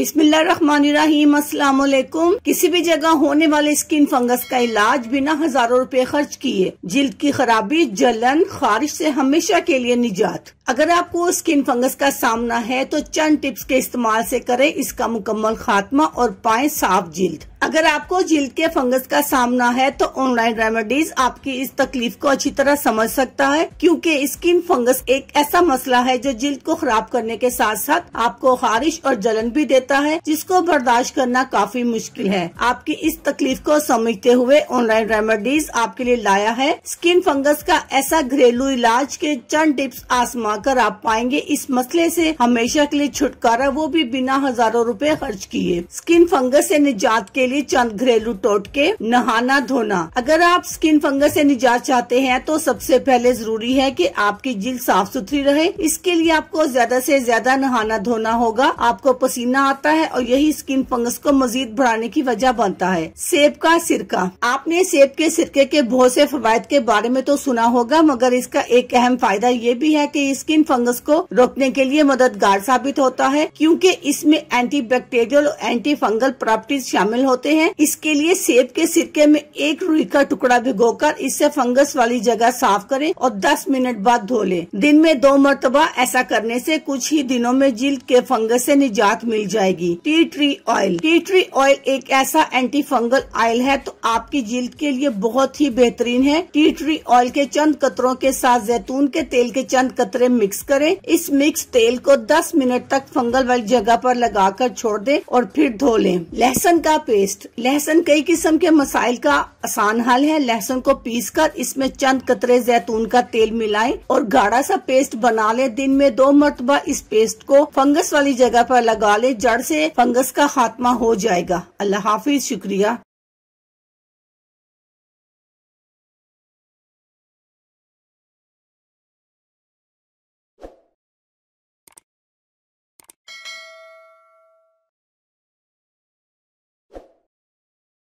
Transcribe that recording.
बिस्मिल्लाहिर्रहमानिर्रहीम, अस्सलाम वालेकुम। किसी भी जगह होने वाले स्किन फंगस का इलाज बिना हजारों रुपए खर्च किए जिल्द की खराबी, जलन, खारिश से हमेशा के लिए निजात। अगर आपको स्किन फंगस का सामना है तो चंद टिप्स के इस्तेमाल से करें इसका मुकम्मल खात्मा और पाएं साफ जिल्द। अगर आपको जिल्द के फंगस का सामना है तो ऑनलाइन रेमेडीज आपकी इस तकलीफ को अच्छी तरह समझ सकता है, क्योंकि स्किन फंगस एक ऐसा मसला है जो जिल्द को खराब करने के साथ साथ आपको खारिश और जलन भी देता है, जिसको बर्दाश्त करना काफी मुश्किल है। आपकी इस तकलीफ को समझते हुए ऑनलाइन रेमेडीज आपके लिए लाया है स्किन फंगस का ऐसा घरेलू इलाज के चंद टिप्स आजमा कर आप पाएंगे इस मसले से हमेशा के लिए छुटकारा, वो भी बिना हजारों रुपए खर्च किए। स्किन फंगस से निजात के लिए चंद घरेलू टोटके। नहाना धोना। अगर आप स्किन फंगस से निजात चाहते हैं तो सबसे पहले जरूरी है कि आपकी जिल्द साफ सुथरी रहे। इसके लिए आपको ज्यादा से ज्यादा नहाना धोना होगा। आपको पसीना आता है और यही स्किन फंगस को मजीद बढ़ाने की वजह बनता है। सेब का सिरका। आपने सेब के सिरके के बहुत से फवायद के बारे में तो सुना होगा, मगर इसका एक अहम फायदा ये भी है कि स्किन फंगस को रोकने के लिए मददगार साबित होता है, क्योंकि इसमें एंटी बैक्टीरियल और एंटी फंगल प्रॉपर्टीज शामिल होते हैं। इसके लिए सेब के सिरके में एक रुई का टुकड़ा भिगोकर इससे फंगस वाली जगह साफ करें और 10 मिनट बाद धो लें। दिन में 2 मरतबा ऐसा करने से कुछ ही दिनों में जिल्द के फंगस से निजात मिल जाएगी। Tea tree oil. Tea tree oil एक ऐसा एंटी फंगल ऑयल है तो आपकी जिल्द के लिए बहुत ही बेहतरीन है। टी ट्री ऑयल के चंद कतरों के साथ जैतून के तेल के चंद कतरे मिक्स करें। इस मिक्स तेल को 10 मिनट तक फंगल वाली जगह पर लगाकर छोड़ दें और फिर धो लें। लहसुन का पेस्ट। लहसुन कई किस्म के मसाइल का आसान हल है। लहसुन को पीसकर इसमें चंद कतरे जैतून का तेल मिलाएं और गाढ़ा सा पेस्ट बना लें। दिन में 2 मरतबा इस पेस्ट को फंगस वाली जगह पर लगा लें। जड़ से फंगस का खात्मा हो जाएगा। अल्लाह हाफिज। शुक्रिया।